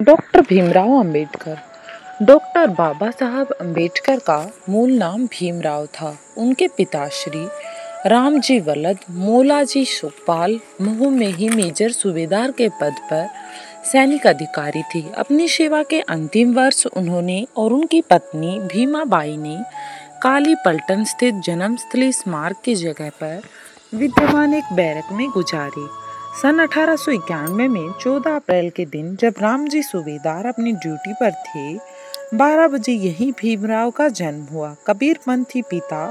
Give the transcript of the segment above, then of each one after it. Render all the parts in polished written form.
Doctor Bhimrao Ambedkar. Doctor बाबा साहब अंबेडकर का मूल नाम भीमराव था। उनके पिता श्री रामजी वल्लभ मोलाजी सुखपाल महू में ही मेजर सूबेदार के पद पर सैनिक अधिकारी थे। अपनी सेवा के अंतिम वर्ष उन्होंने और उनकी पत्नी भीमाबाई ने काली पलटन स्थित जन्मस्थली स्मारक की जगह पर विद्यमान एक बैरक में गुजारे। सन 1891 में 14 अप्रैल के दिन जब रामजी सूबेदार अपनी ड्यूटी पर थे, 12 बजे यहीं भीमराव का जन्म हुआ। कबीरपंथी पिता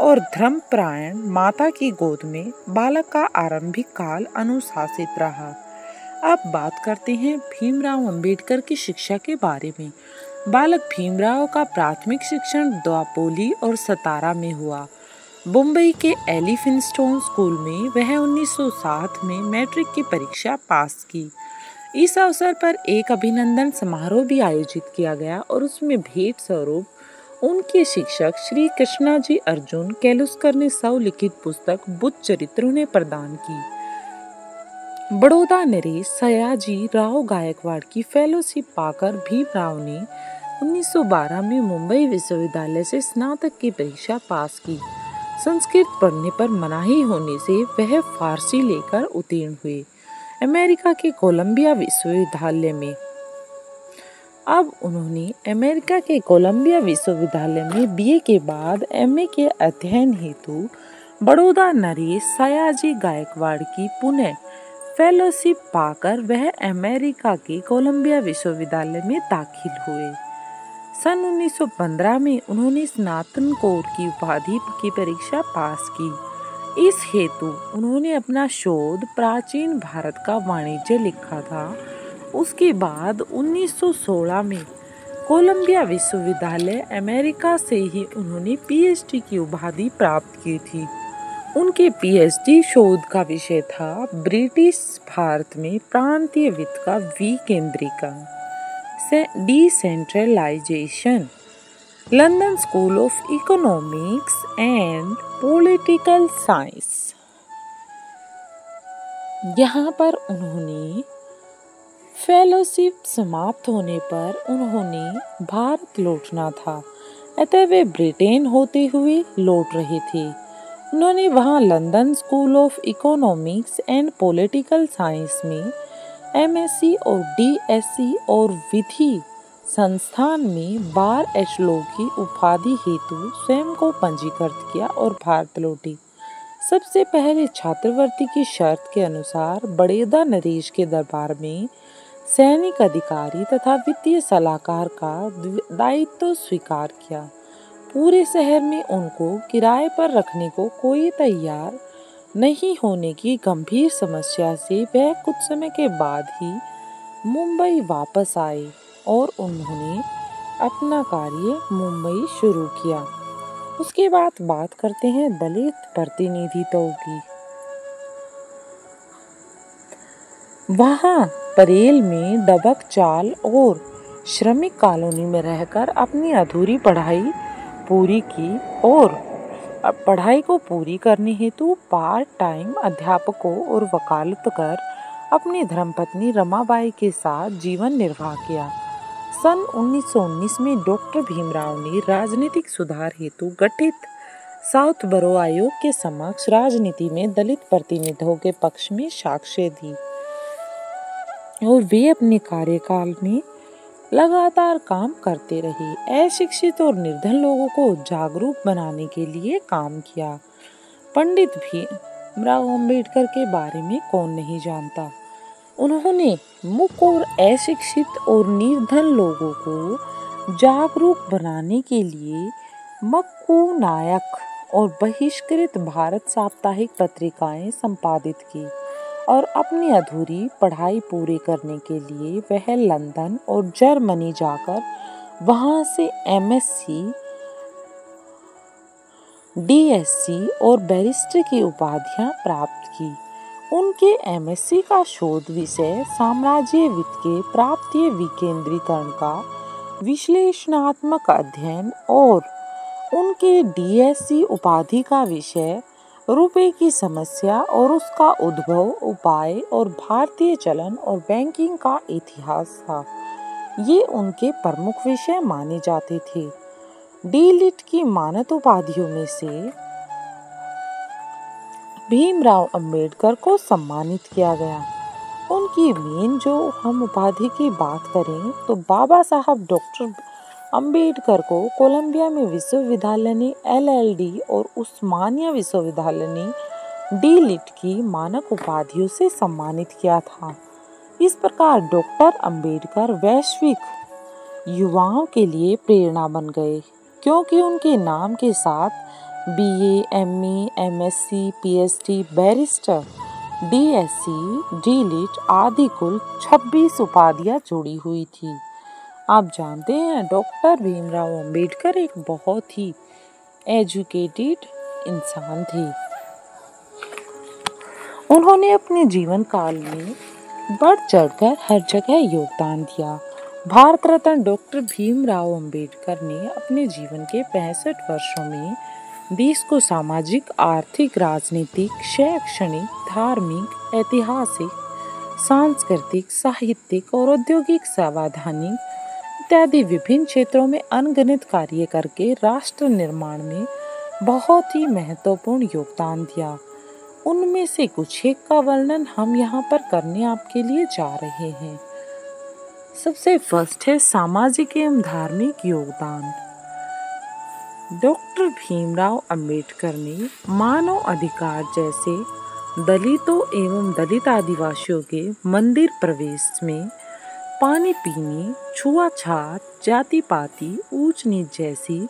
और धर्मपरायण माता की गोद में बालक का आरंभिक काल अनुशासित रहा। अब बात करते हैं भीमराव अंबेडकर की शिक्षा के बारे में। बालक भीमराव का प्राथमिक शिक्षण दापोली और सतारा में हुआ। मुंबई के एलिफिंस्टोन स्कूल में वह 1907 में मैट्रिक की परीक्षा पास की। इस अवसर पर एक अभिनंदन समारोह भी आयोजित किया गया और उसमें भेंट स्वरूप उनके शिक्षक श्री कृष्णाजी अर्जुन कैलुस्कर ने स्वलिखित पुस्तक बुद्ध चरित्र उन्हें प्रदान की। बड़ौदा नरेश सयाजी राव गायकवाड़ की फेलोशिप पाकर भीमराव ने 1912 में मुंबई विश्वविद्यालय से स्नातक की परीक्षा पास की। संस्कृत पढ़ने पर मनाही होने से वह फारसी लेकर उत्तीर्ण हुए। अमेरिका के कोलंबिया विश्वविद्यालय में बीए के बाद एमए के अध्ययन हेतु बड़ौदा नरेश सयाजी गायकवाड़ की पुणे फेलोशिप पाकर वह अमेरिका के कोलंबिया विश्वविद्यालय में दाखिल हुए। सन 1915 में उन्होंने स्नातकोत्तर की उपाधि की परीक्षा पास की। इस हेतु उन्होंने अपना शोध प्राचीन भारत का वाणिज्य लिखा था। उसके बाद 1916 में कोलंबिया विश्वविद्यालय अमेरिका से ही उन्होंने पीएचडी की उपाधि प्राप्त की थी। उनके पीएचडी शोध का विषय था ब्रिटिश भारत में प्रांतीय वित्त का विकेंद्रीकरण, decentralization. London School of Economics and Political Science. यहाँ पर उन्होंने फेलोशिप समाप्त होने पर उन्होंने भारत लौटना था, अतः वे ब्रिटेन होते हुए लौट रहे थे। उन्होंने वहाँ London School of Economics and Political science में एमएससी और डीएससी और विधि संस्थान में बार एचलो की उपाधि हेतु स्वयं को पंजीकृत किया और भारत लौटी। सबसे पहले छात्रवृत्ति की शर्त के अनुसार बड़ौदा नरेश के दरबार में सैनिक अधिकारी तथा वित्तीय सलाहकार का दायित्व स्वीकार किया। पूरे शहर में उनको किराए पर रखने को कोई तैयार नहीं होने की गंभीर समस्या से वह कुछ समय के बाद ही मुंबई वापस आए और उन्होंने अपना कार्य मुंबई शुरू किया। उसके बाद बात करते हैं दलित प्रतिनिधित्व की। वहाँ परेल में डबक चाल और श्रमिक कॉलोनी में रहकर अपनी अधूरी पढ़ाई पूरी की और पढ़ाई को पूरी करने हेतु पार्ट टाइम अध्यापकों और वकालत कर अपनी धर्मपत्नी रमाबाई के साथ जीवन निर्वाह किया। सन 1919 में डॉक्टर भीमराव ने राजनीतिक सुधार हेतु गठित साउथ बरो आयोग के समक्ष राजनीति में दलित प्रतिनिधियों के पक्ष में साक्ष्य दी और वे अपने कार्यकाल में लगातार काम करते रहे। अशिक्षित और निर्धन लोगों को जागरूक बनाने के लिए काम किया। पंडित भीमराव अंबेडकर के बारे में कौन नहीं जानता। उन्होंने मुख्य और अशिक्षित और निर्धन लोगों को जागरूक बनाने के लिए मक्कू नायक और बहिष्कृत भारत साप्ताहिक पत्रिकाएं संपादित की और अपनी अधूरी पढ़ाई पूरी करने के लिए वह लंदन और जर्मनी जाकर वहां से एमएससी, डीएससी और बैरिस्टर की उपाधियां प्राप्त की। उनके एमएससी का शोध विषय साम्राज्य वित्त के प्रांतीय विकेंद्रीकरण का विश्लेषणात्मक अध्ययन और उनके डीएससी उपाधि का विषय रुपए की समस्या और उसका उद्भव, उपाय और भारतीय चलन और बैंकिंग का इतिहास था। ये उनके प्रमुख विषय माने जाते थे। डी लिट की मानद उपाधियों में से भीमराव अंबेडकर को सम्मानित किया गया। उनकी मेन जो हम उपाधि की बात करें तो बाबा साहब डॉक्टर अंबेडकर को कोलंबिया में विश्वविद्यालय ने LLD और उस्मानिया विश्वविद्यालय ने डी लिट की मानक उपाधियों से सम्मानित किया था। इस प्रकार डॉक्टर अंबेडकर वैश्विक युवाओं के लिए प्रेरणा बन गए, क्योंकि उनके नाम के साथ BA, MA, MSc, PhD, barrister, DSc, D Litt आदि कुल 26 उपाधियां जुड़ी हुई थी। आप जानते हैं डॉक्टर भीमराव अंबेडकर एक बहुत ही एजुकेटेड इंसान थे। उन्होंने अपने जीवन काल में बढ़ चढ़कर हर जगह योगदान दिया। भारत रत्न डॉक्टर भीमराव अंबेडकर ने अपने जीवन के 65 वर्षों में देश को सामाजिक, आर्थिक, राजनीतिक, शैक्षणिक, धार्मिक, ऐतिहासिक, सांस्कृतिक, साहित्यिक और औद्योगिक, संवैधानिक इत्यादि विभिन्न क्षेत्रों में अनगिनत कार्य करके राष्ट्र निर्माण में बहुत ही महत्वपूर्ण योगदान दिया। उनमें से कुछ एक का वर्णन हम यहाँ पर करने आपके लिए जा रहे हैं। सबसे फर्स्ट है सामाजिक एवं धार्मिक योगदान। डॉक्टर भीमराव अंबेडकर ने मानव अधिकार जैसे दलितों एवं दलित आदिवासियों के मंदिर प्रवेश में, पानी पीने, छुआछूत, जाति पाति, ऊंच नीच जैसी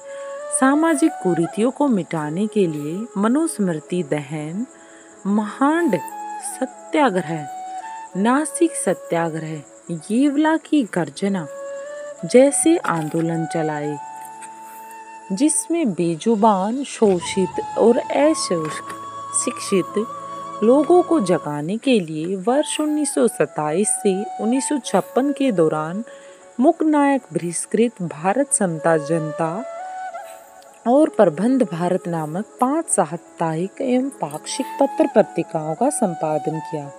सामाजिक कुरीतियों को मिटाने के लिए मनुस्मृति दहन, महांड सत्याग्रह, नासिक सत्याग्रह, येवला की गर्जना जैसे आंदोलन चलाए, जिसमें बेजुबान, शोषित और अशिक्षित लोगों को जगाने के लिए वर्ष 1927 से 1956 के दौरान मुकनायक बहिष्कृत भारत समता जनता और प्रबंध भारत नामक 5 साप्ताहिक एवं पाक्षिक पत्र पत्रिकाओं का संपादन किया।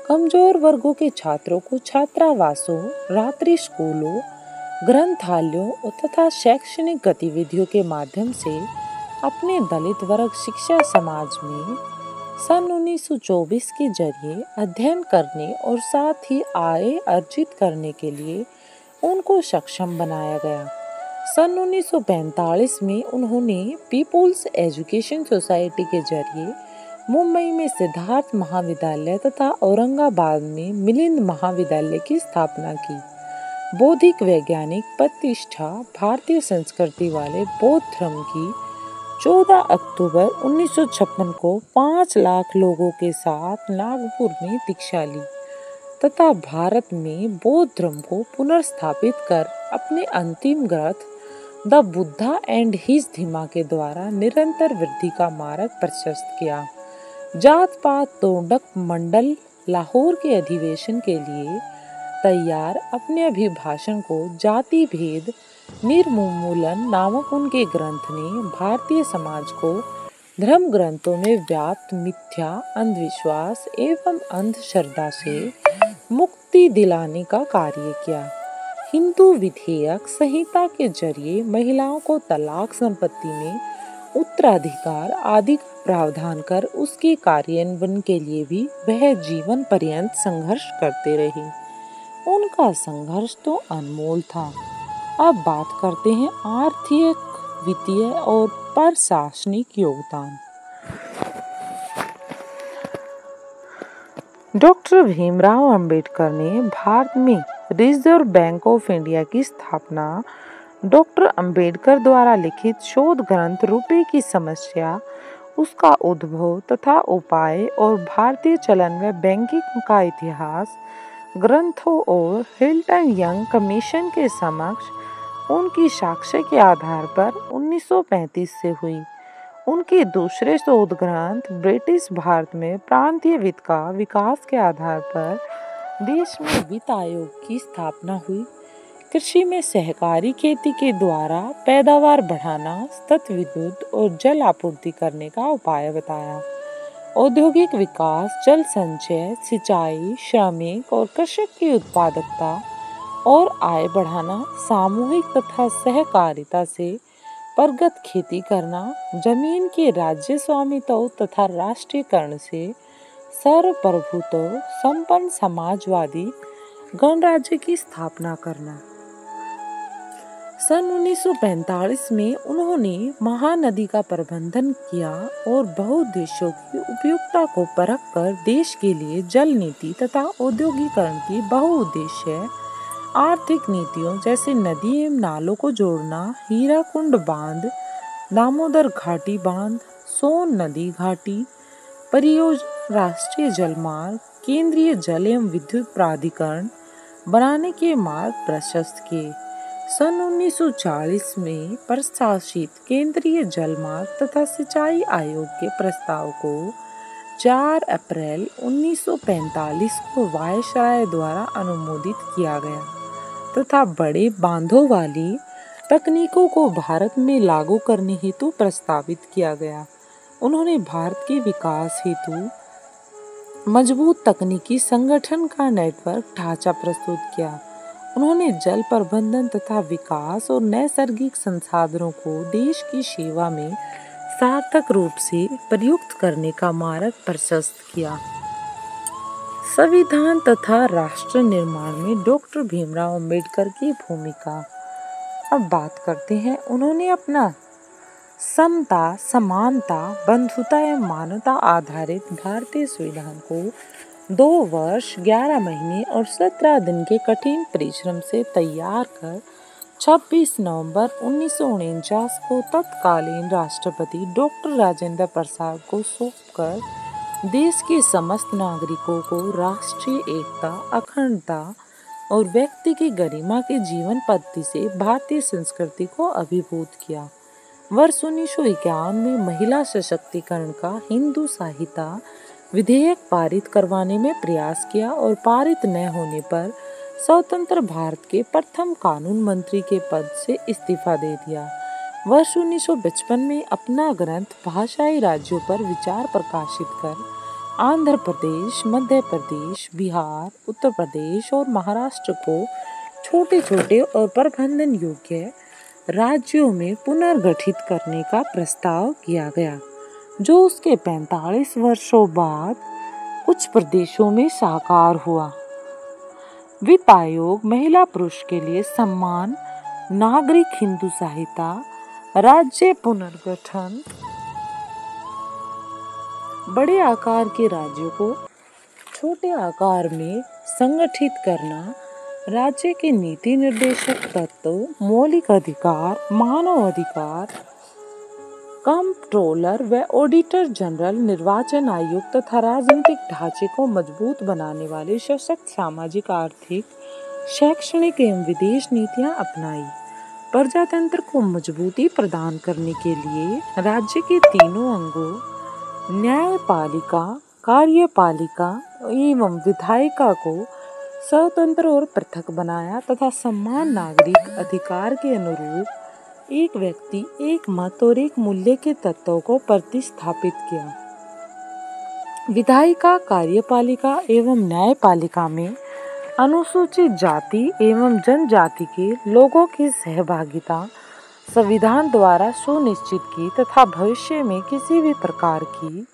कमजोर वर्गों के छात्रों को छात्रावासों, रात्रि स्कूलों, ग्रंथालयों तथा शैक्षणिक गतिविधियों के माध्यम से अपने दलित वर्ग शिक्षा समाज में सन 1924 के जरिए अध्ययन करने और साथ ही आय अर्जित करने के लिए उनको सक्षम बनाया गया। सन 1945 में उन्होंने पीपुल्स एजुकेशन सोसाइटी के जरिए मुंबई में सिद्धार्थ महाविद्यालय तथा औरंगाबाद में मिलिंद महाविद्यालय की स्थापना की। बौद्धिक वैज्ञानिक प्रतिष्ठा भारतीय संस्कृति वाले बौद्ध धर्म की 14 अक्टूबर 1956 को 5 लाख लोगों के साथ नागपुर में दीक्षा ली तथा भारत में बौद्ध धर्म को पुनर्स्थापित कर अपने अंतिम ग्रंथ द बुद्धा एंड हिज धीमा के द्वारा निरंतर वृद्धि का मार्ग प्रशस्त किया। जात पात तोड़क मंडल लाहौर के अधिवेशन के लिए तैयार अपने अभिभाषण को जाति भेद निर्मूलन नामक उनके ग्रंथ ने भारतीय समाज को धर्म ग्रंथों में व्याप्त मिथ्या, अंधविश्वास एवं अंधश्रद्धा से मुक्ति दिलाने का कार्य किया। हिंदू विधेयक संहिता के जरिए महिलाओं को तलाक, संपत्ति में उत्तराधिकार आदि का प्रावधान कर उसके कार्यान्वयन के लिए भी वह जीवन पर्यंत संघर्ष करते रहे। उनका संघर्ष तो अनमोल था। अब बात करते हैं आर्थिक, वित्तीय और प्रशासनिक योगदान। डॉक्टर भीमराव अंबेडकर ने भारत में रिजर्व बैंक ऑफ इंडिया की स्थापना डॉक्टर अंबेडकर द्वारा लिखित शोध ग्रंथ रुपए की समस्या, उसका उद्भव तथा उपाय और भारतीय चलन व बैंकिंग का इतिहास ग्रंथों और हिल्टन यंग कमीशन के समक्ष उनकी साक्ष्य के आधार पर 1935 से हुई। उनके दूसरे शोध ग्रंथ ब्रिटिश भारत में प्रांतीय वित्त का विकास के आधार पर देश में वित्त आयोग की स्थापना हुई। कृषि में सहकारी खेती के द्वारा पैदावार बढ़ाना, सतत विद्युत और जल आपूर्ति करने का उपाय बताया। औद्योगिक विकास, जल संचय, सिंचाई, श्रमिक और कृषक की उत्पादकता और आय बढ़ाना, सामूहिक तथा सहकारिता से परगत खेती करना, जमीन के राज्य स्वामित्व तथा राष्ट्रीयकरण से सर्वप्रभुत्व संपन्न समाजवादी गणराज्य की स्थापना करना। सन 1945 में उन्होंने महानदी का प्रबंधन किया और बहुउद्देश्यों की उपयुक्तता को परखकर देश के लिए जल नीति तथा औद्योगिकरण की बहुउद्देश्य आर्थिक नीतियों जैसे नदी एवं नालों को जोड़ना, हीराकुंड बांध, दामोदर घाटी बांध, सोन नदी घाटी परियोजना, राष्ट्रीय जलमार्ग, केंद्रीय जल एवं विद्युत प्राधिकरण बनाने के मार्ग प्रशस्त किए। सन 1940 में प्रस्तावित केंद्रीय जलमार्ग तथा सिंचाई आयोग के प्रस्ताव को 4 अप्रैल 1945 को वायसराय द्वारा अनुमोदित किया गया तथा बड़े बांधों वाली तकनीकों को भारत में लागू करने हेतु प्रस्तावित किया गया। उन्होंने भारत के विकास हेतु मजबूत तकनीकी संगठन का नेटवर्क ढांचा प्रस्तुत किया। उन्होंने जल प्रबंधन तथा विकास और नैसर्गिक संसाधनों को देश की सेवा में सार्थक रूप से प्रयुक्त करने का मार्ग प्रशस्त किया। संविधान तथा राष्ट्र निर्माण में डॉक्टर भीमराव अंबेडकर की भूमिका। अब बात करते हैं, उन्होंने अपना समता, समानता, बंधुता एवं मानवता आधारित भारतीय संविधान को 2 वर्ष 11 महीने और 17 दिन के कठिन परिश्रम से तैयार कर 26 नवंबर 1949 को तत्कालीन राष्ट्रपति डॉक्टर राजेंद्र प्रसाद को सौंपकर देश के समस्त नागरिकों को राष्ट्रीय एकता, अखंडता और व्यक्ति की गरिमा के जीवन पद्धति से भारतीय संस्कृति को अभिभूत किया। वर्ष 1951 में महिला सशक्तिकरण का हिंदू संहिता विधेयक पारित करवाने में प्रयास किया और पारित न होने पर स्वतंत्र भारत के प्रथम कानून मंत्री के पद से इस्तीफा दे दिया। वर्ष 1955 में अपना ग्रंथ भाषाई राज्यों पर विचार प्रकाशित कर आंध्र प्रदेश, मध्य प्रदेश, बिहार, उत्तर प्रदेश और महाराष्ट्र को छोटे छोटे और प्रबंधन योग्य राज्यों में पुनर्गठित करने का प्रस्ताव किया गया, जो उसके 45 वर्षों बाद कुछ प्रदेशों में साकार हुआ। वित्त आयोग, महिला पुरुष के लिए सम्मान, नागरिक हिंदू संहिता, राज्य पुनर्गठन, बड़े आकार के राज्यों को छोटे आकार में संगठित करना, राज्य के नीति निर्देशक तत्व, मौलिक अधिकार, मानव अधिकार, कंट्रोलर व ऑडिटर जनरल, निर्वाचन आयोग तथा राजनीतिक ढांचे को मजबूत बनाने वाले सशक्त सामाजिक, आर्थिक, शैक्षणिक एवं विदेश नीतियां अपनाई। प्रजातंत्र को मजबूती प्रदान करने के लिए राज्य के तीनों अंगों न्यायपालिका, कार्यपालिका एवं विधायिका को स्वतंत्र और पृथक बनाया तथा समान नागरिक अधिकार के अनुरूप एक व्यक्ति, एक मत और एक मूल्य के तत्वों को प्रतिस्थापित किया। विधायिका, कार्यपालिका एवं न्यायपालिका में अनुसूचित जाति एवं जनजाति के लोगों की सहभागिता संविधान द्वारा सुनिश्चित की तथा भविष्य में किसी भी प्रकार की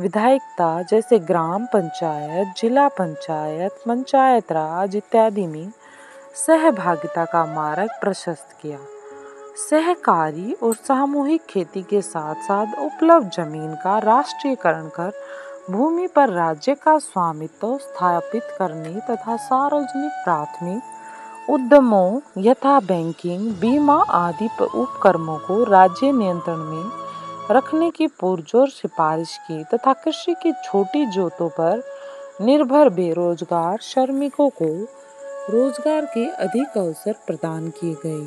विधायिकता जैसे ग्राम पंचायत, जिला पंचायत, पंचायत राज इत्यादि में सहभागिता का मार्ग प्रशस्त किया। सहकारी और सामूहिक खेती के साथ साथ उपलब्ध जमीन का राष्ट्रीयकरण कर भूमि पर राज्य का स्वामित्व स्थापित करने तथा सार्वजनिक प्राथमिक उद्यमों यथा बैंकिंग, बीमा आदि उपक्रमों को राज्य नियंत्रण में रखने की पुरजोर सिफारिश की तथा कृषि की छोटी जोतों पर निर्भर बेरोजगार श्रमिकों को रोजगार के अधिक अवसर प्रदान किए गए।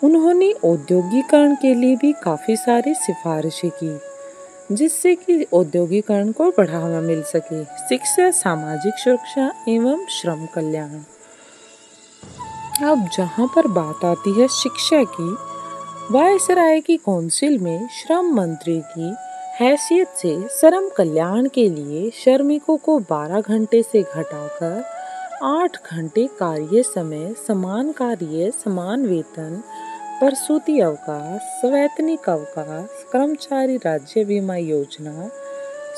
उन्होंने औद्योगिकरण के लिए भी काफी सारी सिफारिशें की, जिससे कि औद्योगिकरण को बढ़ावा मिल सके। शिक्षा, सामाजिक सुरक्षा एवं श्रम कल्याण। अब जहाँ पर बात आती है शिक्षा की, वायसराय की काउंसिल में श्रम मंत्री की हैसियत से श्रम कल्याण के लिए श्रमिकों को 12 घंटे से घटाकर 8 घंटे कार्य समय, समान कार्य समान वेतन, प्रसूति अवकाश, सवैतनिक अवकाश, कर्मचारी राज्य बीमा योजना,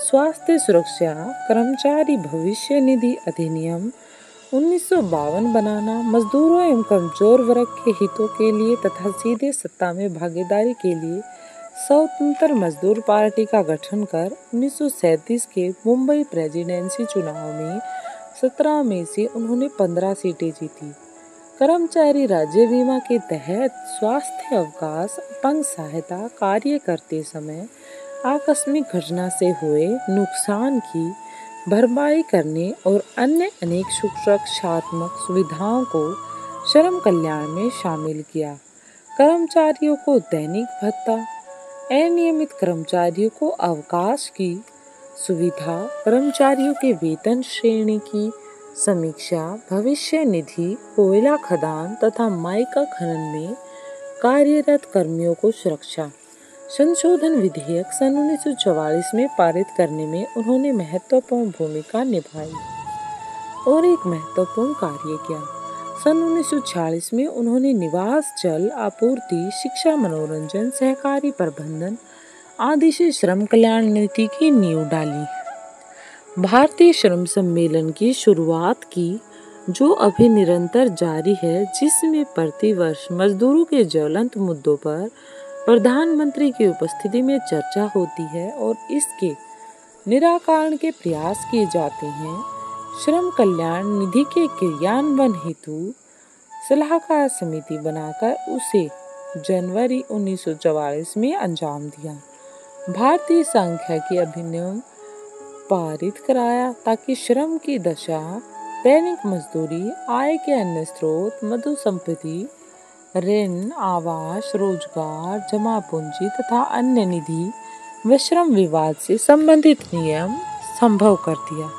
स्वास्थ्य सुरक्षा, कर्मचारी भविष्य निधि अधिनियम 1952 बनाना, मजदूरों एवं कमजोर वर्ग के हितों के लिए तथा सीधे सत्ता में भागीदारी के लिए स्वतंत्र मजदूर पार्टी का गठन कर 1937 के मुंबई प्रेसिडेंसी चुनाव में 17 में से उन्होंने 15 सीटें जीती। कर्मचारी राज्य बीमा के तहत स्वास्थ्य अवकाश, अपंग सहायता, कार्य करते समय आकस्मिक घटना से हुए नुकसान की भरपाई करने और अन्य अनेक सुरक्षात्मक सुविधाओं को श्रम कल्याण में शामिल किया। कर्मचारियों को दैनिक भत्ता, अनियमित कर्मचारियों को अवकाश की सुविधा, कर्मचारियों के वेतन श्रेणी की समीक्षा, भविष्य निधि, कोयला खदान तथा माइका खनन में कार्यरत कर्मियों को सुरक्षा। संशोधन विधेयक सन 1944 में पारित करने में उन्होंने महत्वपूर्ण भूमिका निभाई और एक महत्वपूर्ण कार्य किया। सन 1946 में उन्होंने निवास, जल आपूर्ति, शिक्षा, मनोरंजन, सहकारी प्रबंधन आदि से श्रम कल्याण नीति की नींव डाली। भारतीय श्रम सम्मेलन की शुरुआत की, जो अभी निरंतर जारी है, जिसमें प्रतिवर्ष मजदूरों के ज्वलंत मुद्दों पर प्रधानमंत्री की उपस्थिति में चर्चा होती है और इसके निराकरण के प्रयास किए जाते हैं। श्रम कल्याण निधि के क्रियान्वयन हेतु सलाहकार समिति बनाकर उसे जनवरी 1944 में अंजाम दिया। भारतीय सांख्यिकी अधिनियम पारित कराया ताकि श्रम की दशा, दैनिक मजदूरी, आय के अन्य स्रोत, मधु संपत्ति, ऋण, आवास, रोजगार, जमा पूंजी तथा अन्य निधि व श्रम विवाद से संबंधित नियम संभव कर दिया।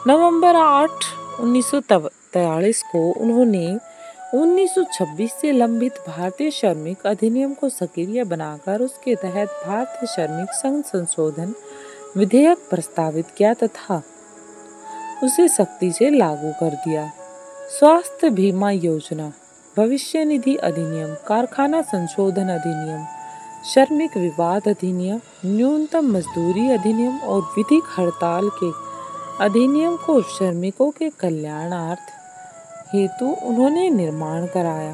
नवंबर 8, 1943 को उन्होंने 1926 से लंबित भारतीय श्रमिक अधिनियम को सक्रिय बनाकर उसके तहत भारतीय श्रमिक संघ संशोधन विधेयक प्रस्तावित किया तथा उसे सख्ती से लागू कर दिया। स्वास्थ्य बीमा योजना, भविष्य निधि अधिनियम, कारखाना संशोधन अधिनियम, श्रमिक विवाद अधिनियम, न्यूनतम मजदूरी अधिनियम और विधिक हड़ताल के अधिनियम को श्रमिकों के कल्याणार्थ हेतु उन्होंने निर्माण कराया।